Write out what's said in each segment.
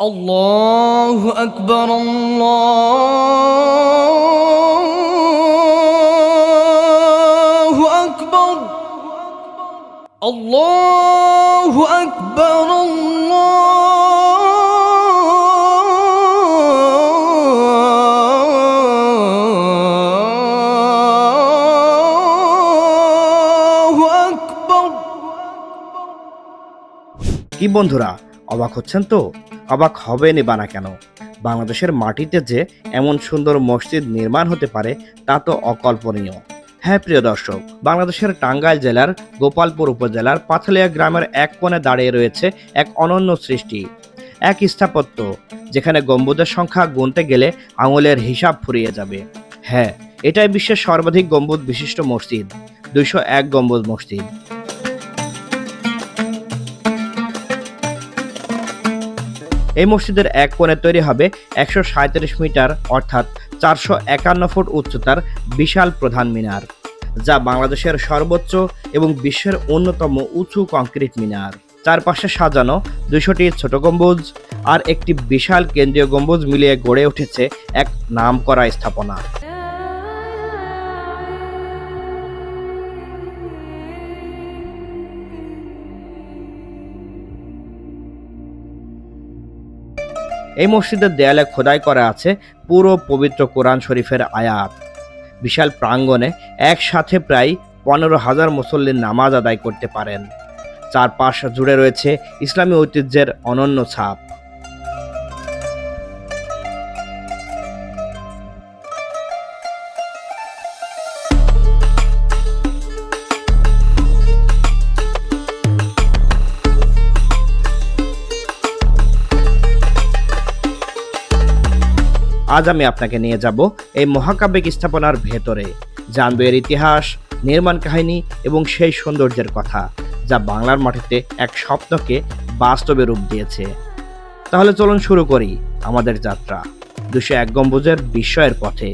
الله أكبر الله أكبر الله أكبر الله أكبر। কি বন্ধুরা, অবাক হচ্ছেন তো? অবাক হবেনই বা না কেন? বাংলাদেশের মাটিতে যে এমন সুন্দর মসজিদ নির্মাণ হতে পারে তা তো অকল্পনীয়। হ্যাঁ প্রিয় দর্শক, বাংলাদেশের টাঙ্গাইল জেলার গোপালপুর উপজেলার পাথালিয়া গ্রামের এক কোণে দাঁড়িয়ে রয়েছে এক অনন্য সৃষ্টি, এক স্থাপত্য যেখানে গম্বুজের সংখ্যা গুনতে গেলে আঙুলের হিসাব ফুরিয়ে যাবে। হ্যাঁ, এটাই বিশ্বের সর্বাধিক গম্বুজ বিশিষ্ট মসজিদ, 201 গম্বুজ মসজিদ। এই মসজিদের এক কোণে তৈরি হবে 137 মিটার অর্থাৎ 451 ফুট উচ্চতার বিশাল প্রধান মিনার, যা বাংলাদেশের সর্বোচ্চ এবং বিশ্বের অন্যতম উঁচু কংক্রিট মিনার। চারপাশে সাজানো 200টি ছোট গম্বুজ আর একটি বিশাল কেন্দ্রীয় গম্বুজ মিলিয়ে গড়ে উঠেছে এক নামকরা স্থাপনা। এই মসজিদের দেয়ালে খোদাই করা আছে পুরো পবিত্র কোরআন শরীফের আয়াত। বিশাল প্রাঙ্গণে একসাথে প্রায় 15,000 মুসল্লি নামাজ আদায় করতে পারেন। চারপাশ জুড়ে রয়েছে ইসলামী ঐতিহ্যের অনন্য ছাপ। আজ আমি আপনাকে নিয়ে যাব এই মহাকাব্যিক স্থাপনার ভেতরে, জানবো এর ইতিহাস, নির্মাণ কাহিনী এবং সেই সৌন্দর্যের কথা যা বাংলার মাটিতে এক স্বপ্নকে বাস্তবে রূপ দিয়েছে। তাহলে চলুন শুরু করি আমাদের যাত্রা 201 গম্বুজের বিস্ময়ের পথে।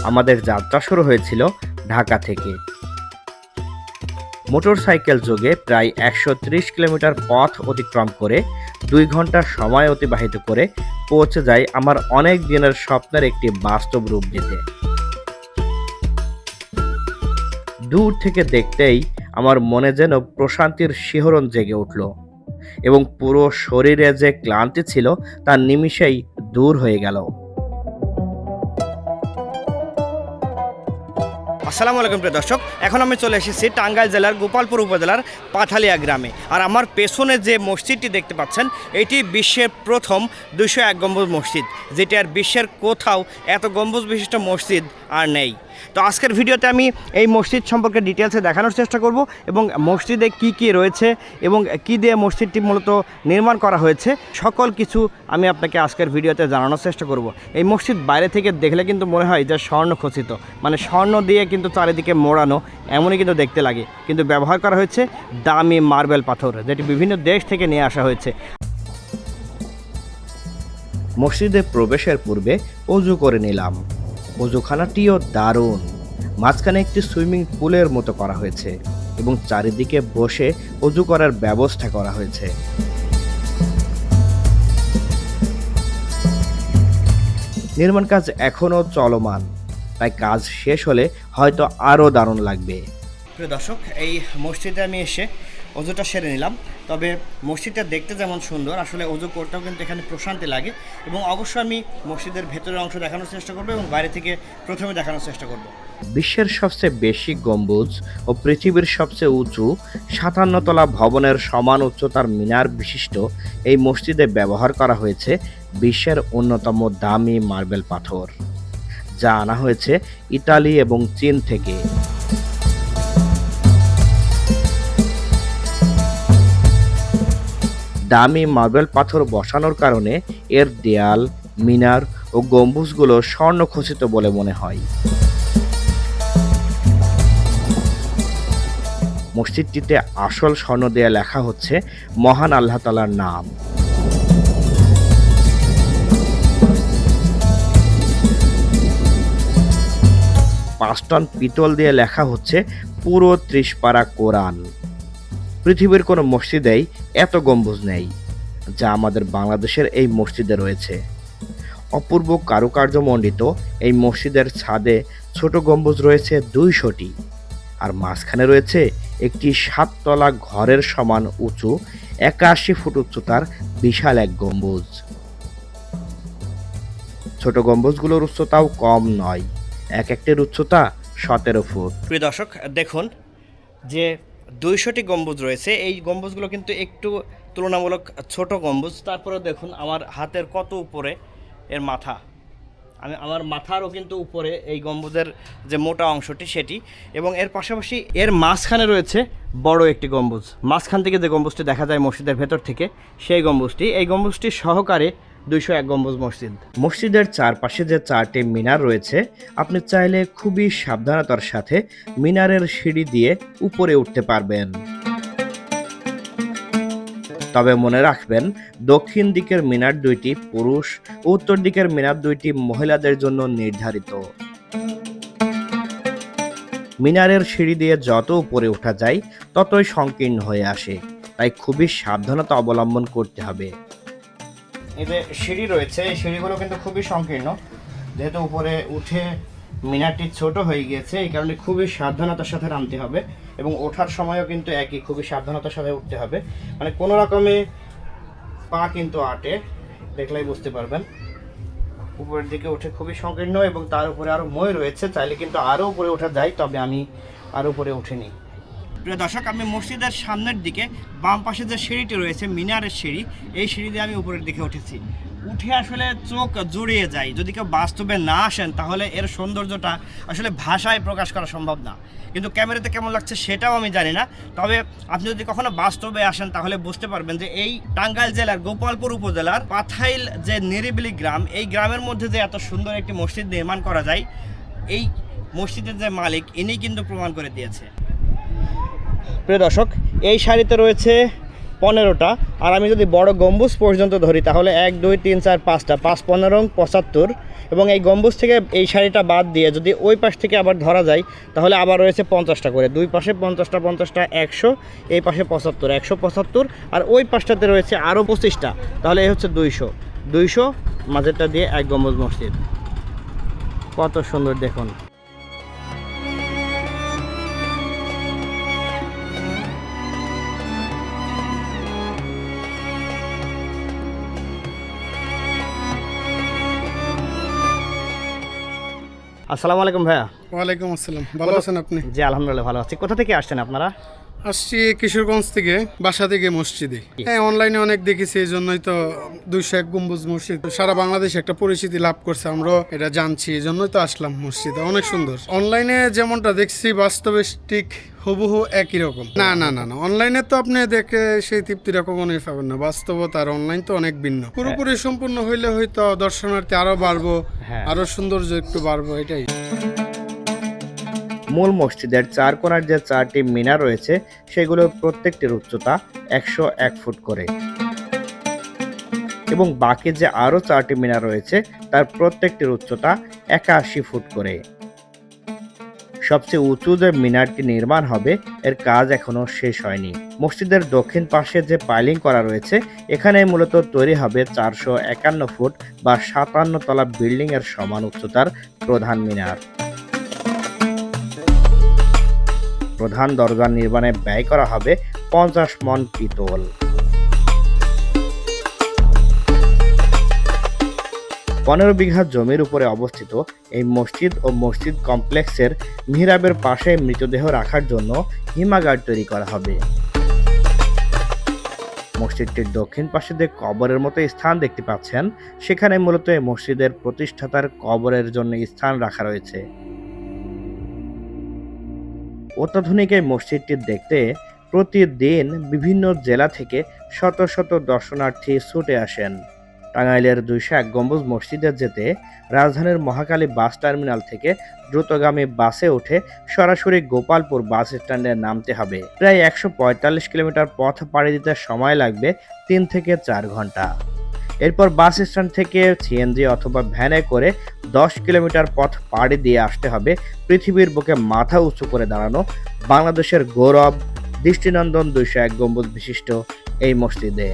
আমাদের যাত্রা শুরু হয়েছিল ঢাকা থেকে। মোটরসাইকেল যোগে প্রায় 130 কিলোমিটার পথ অতিক্রম করে 2 ঘন্টা সময় অতিবাহিত করে পৌঁছে যায় আমার অনেক দিনের স্বপ্নের একটি বাস্তব রূপ দিতে। দূর থেকে দেখতেই আমার মনে যেন প্রশান্তির শিহরণ জেগে উঠল এবং পুরো শরীরে যে ক্লান্তি ছিল তা নিমিষেই দূর হয়ে গেল। আসসালামু আলাইকুম প্রিয় দর্শক, এখন আমি চলে এসেছি টাঙ্গাইল জেলার গোপালপুর উপজেলার পাথালিয়া গ্রামে। আর আমার পেছনে যে মসজিদটি দেখতে পাচ্ছেন এটি বিশ্বের প্রথম 201 গম্বুজ মসজিদ, যেটি আর বিশ্বের কোথাও এত গম্বুজ বিশিষ্ট মসজিদ আর নেই। তো আজকের ভিডিওতে আমি এই মসজিদ সম্পর্কে ডিটেলসে দেখানোর চেষ্টা করব এবং মসজিদে কি কি রয়েছে এবং কি দিয়ে মসজিদটি মূলত নির্মাণ করা হয়েছে সকল কিছু আমি আপনাকে আজকের ভিডিওতে জানানোর চেষ্টা করব। এই মসজিদ বাইরে থেকে দেখলে কিন্তু মনে হয় যে স্বর্ণ খচিত, মানে স্বর্ণ দিয়ে কিন্তু চারিদিকে মোড়ানো, এমনই কিন্তু দেখতে লাগে, কিন্তু ব্যবহার করা হয়েছে দামি মার্বেল পাথর, যেটি বিভিন্ন দেশ থেকে নিয়ে আসা হয়েছে। মসজিদে প্রবেশের পূর্বে অজু করে নিলাম। অজুখানাটিও দারুণ, মাঝখানে একটি সুইমিং পুলের মতো করা হয়েছে এবং চারিদিকে বসে অজু করার ব্যবস্থা করা হয়েছে। নির্মাণ কাজ এখনও চলমান, তাই কাজ শেষ হলে হয়তো আরও দারুণ লাগবে। প্রিয় দর্শক, এই মসজিদে আমি এসে অজুটা সেরে নিলাম। তবে মসজিদটা দেখতে যেমন সুন্দর, আসলে অজু করতেও কিন্তু এখানে প্রশান্তি লাগে। এবং অবশ্যই আমি মসজিদের ভেতরের অংশ দেখানোর চেষ্টা করবো এবং বাইরে থেকে প্রথমে দেখানোর চেষ্টা করব। বিশ্বের সবচেয়ে বেশি গম্বুজ ও পৃথিবীর সবচেয়ে উঁচু 57 তলা ভবনের সমান উচ্চতার মিনার বিশিষ্ট এই মসজিদে ব্যবহার করা হয়েছে বিশ্বের অন্যতম দামি মার্বেল পাথর, যা আনা হয়েছে ইতালি এবং চীন থেকে। দামি মার্বেল পাথর বসানোর কারণে এর দেয়াল, মিনার ও গম্বুজগুলো স্বর্ণখচিত বলে মনে হয়। মসজিদটিতে আসল স্বর্ণ দিয়ে লেখা হচ্ছে মহান আল্লাহ তাআলার নাম। 5 টন পিতল দিয়ে লেখা হচ্ছে পুরো 30 পারা কোরআন। পৃথিবীর কোনো মসজিদেই এত গম্বুজ নেই। যা আমাদের বাংলাদেশের এই মসজিদে রয়েছে। অপূর্ব কারুকার্যমণ্ডিত এই মসজিদের ছাদে ছোট গম্বুজ রয়েছে 200টি, আর মাঝখানে রয়েছে একটি 7 তলা ঘরের সমান উঁচু 81 ফুট উচ্চতার বিশাল এক গম্বুজ। ছোট গম্বুজগুলোর উচ্চতাও কম নয়, এক একটির উচ্চতা 17 ফুট। প্রিয় দর্শক, দেখুন যে 200টি গম্বুজ রয়েছে। এই গম্বুজগুলো কিন্তু একটু তুলনামূলক ছোট গম্বুজ। তারপরে দেখুন আমার হাতের কত উপরে এর মাথা, আমার মাথারও কিন্তু উপরে এই গম্বুজের যে মোটা অংশটি সেটি, এবং এর পাশাপাশি এর মাঝখানে রয়েছে বড় একটি গম্বুজ। মাঝখান থেকে যে গম্বুজটি দেখা যায় মসজিদের ভেতর থেকে, সেই গম্বুজটি, এই গম্বুজটি সহকারে 201 গম্বুজ মসজিদ। মসজিদের চারপাশে যে 4টি মিনার রয়েছে, আপনি চাইলে খুবই সাবধানতার সাথে মিনারের সিঁড়ি দিয়ে উপরে উঠতে পারবেন। তবে মনে রাখবেন, দক্ষিণ দিকের মিনার 2টি পুরুষ, উত্তর দিকের মিনার 2টি মহিলাদের জন্য নির্ধারিত। মিনারের সিঁড়ি দিয়ে যত উপরে ওঠা যায় ততই সংকীর্ণ হয়ে আসে, তাই খুবই সাবধানতা অবলম্বন করতে হবে। এই যে সিঁড়ি রয়েছে, এই সিঁড়িগুলো কিন্তু খুবই সংকীর্ণ, যেহেতু উপরে উঠে মিনারটি ছোট হয়ে গিয়েছে, এই কারণে খুবই সাবধানতার সাথে নামতে হবে, এবং ওঠার সময়ও কিন্তু একই, খুবই সাবধানতার সাথে উঠতে হবে। মানে কোনো রকমে পা কিন্তু আটে, দেখলেই বুঝতে পারবেন। উপরের দিকে উঠে খুবই সংকীর্ণ, এবং তার উপরে আরও মই রয়েছে, চাইলে কিন্তু আরও উপরে ওঠা যায়, তবে আমি আরও উপরে উঠিনি। প্রিয় দর্শক, আমি মসজিদের সামনের দিকে বাম পাশে যে সিঁড়িটি রয়েছে, মিনারের সিঁড়ি, এই সিঁড়ি দিয়ে আমি উপরের দিকে উঠেছি। উঠে আসলে চোখ জুড়িয়ে যায়। যদি কেউ বাস্তবে না আসেন তাহলে এর সৌন্দর্যটা আসলে ভাষায় প্রকাশ করা সম্ভব না, কিন্তু ক্যামেরাতে কেমন লাগছে সেটাও আমি জানি না। তবে আপনি যদি কখনো বাস্তবে আসেন তাহলে বুঝতে পারবেন যে এই টাঙ্গাইল জেলার গোপালপুর উপজেলার পাথাইল যে নিরিবিলি গ্রাম, এই গ্রামের মধ্যে যে এত সুন্দর একটি মসজিদ নির্মাণ করা যায়, এই মসজিদের যে মালিক ইনি কিন্তু প্রমাণ করে দিয়েছে। প্রিয় দর্শক, এই সারিতে রয়েছে 15টা, আর আমি যদি বড় গম্বুজ পর্যন্ত ধরি তাহলে 1 2 3 4 5টা, 5 15 75, এবং এই গম্বুজ থেকে এই সারিটা বাদ দিয়ে যদি ওই পাশ থেকে আবার ধরা যায় তাহলে আবার রয়েছে 50টা করে, দুই পাশে 50টা 50টা 100, এই পাশে 75 175, আর ওই পাশটাতে রয়েছে আরও 25টা, তাহলে এই হচ্ছে 200 মাঝেরটা দিয়ে এক গম্বুজ মসজিদ। কত সুন্দর দেখুন। আসসালামু আলাইকুম ভাইয়া। ওয়ালাইকুম আসসালাম, ভালো আছেন আপনি? জি আলহামদুলিল্লাহ ভালো আছি। কোথা থেকে আসছেন আপনারা? আসছি কিশোরগঞ্জ থেকে, বাসা থেকে মসজিদে। হ্যাঁ, অনলাইনে অনেক দেখেছি, এই জন্যই তো 201 গম্বুজ মসজিদ সারা বাংলাদেশে একটা পরিচিতি লাভ করছে, আমরাও এটা জানছি, এই জন্যই তো আসলাম মসজিদে। অনেক সুন্দর। অনলাইনে যেমনটা দেখছি বাস্তবে ঠিক হুবহু একই রকম। না না না না, অনলাইনে তো আপনি দেখে সেই তৃপ্তিটা কখনোই পাবেন না। বাস্তবতা আর অনলাইন তো অনেক ভিন্ন। পুরোপুরি সম্পূর্ণ হইলে হয়তো দর্শনার্থী আরো বাড়বো, আরো সৌন্দর্য একটু বাড়বো, এটাই। মূল মসজিদের 4 কোণার যে 4টি মিনার রয়েছে সেগুলোর প্রত্যেকটির উচ্চতা 101 ফুট করে, এবং বাকি যে আরও 4টি মিনার রয়েছে তার প্রত্যেকটির উচ্চতা 81 ফুট করে। সবচেয়ে উঁচু যে মিনারটি নির্মাণ হবে এর কাজ এখনো শেষ হয়নি। মসজিদের দক্ষিণ পাশে যে পাইলিং করা রয়েছে এখানে মূলত তৈরি হবে 451 ফুট বা 57 তলা বিল্ডিং এর সমান উচ্চতার প্রধান মিনার। প্রধান দরজা নির্মাণে ব্যয় করা হবে 50 মণ পিতল। পনেরো বিঘা জমির উপরে অবস্থিত এই মসজিদ ও মসজিদ কমপ্লেক্সের মিহরাবের পাশে মৃতদেহ রাখার জন্য হিমাগার তৈরি করা হবে। মসজিদটির দক্ষিণ পাশে যে কবরের মতো স্থান দেখতে পাচ্ছেন সেখানে মূলত এই মসজিদের প্রতিষ্ঠাতার কবরের জন্য স্থান রাখা রয়েছে। অত্যাধুনিক এই মসজিদটি দেখতে প্রতিদিন বিভিন্ন জেলা থেকে শত শত দর্শনার্থী ছুটে আসেন। টাঙ্গাইলের 201 গম্বুজ মসজিদে যেতে রাজধানীর মহাখালী বাস টার্মিনাল থেকে দ্রুতগামী বাসে উঠে সরাসরি গোপালপুর বাস স্ট্যান্ডে নামতে হবে। প্রায় 145 কিলোমিটার পথ পাড়ি দিতে সময় লাগবে 3 থেকে 4 ঘন্টা। এরপর বাস স্ট্যান্ড থেকে সিএনজি অথবা ভ্যানে করে 10 কিলোমিটার পথ পাড়ি দিয়ে আসতে হবে পৃথিবীর বুকে মাথা উঁচু করে দাঁড়ানো বাংলাদেশের গৌরব দৃষ্টিনন্দন 201 গম্বুজ বিশিষ্ট এই মসজিদে।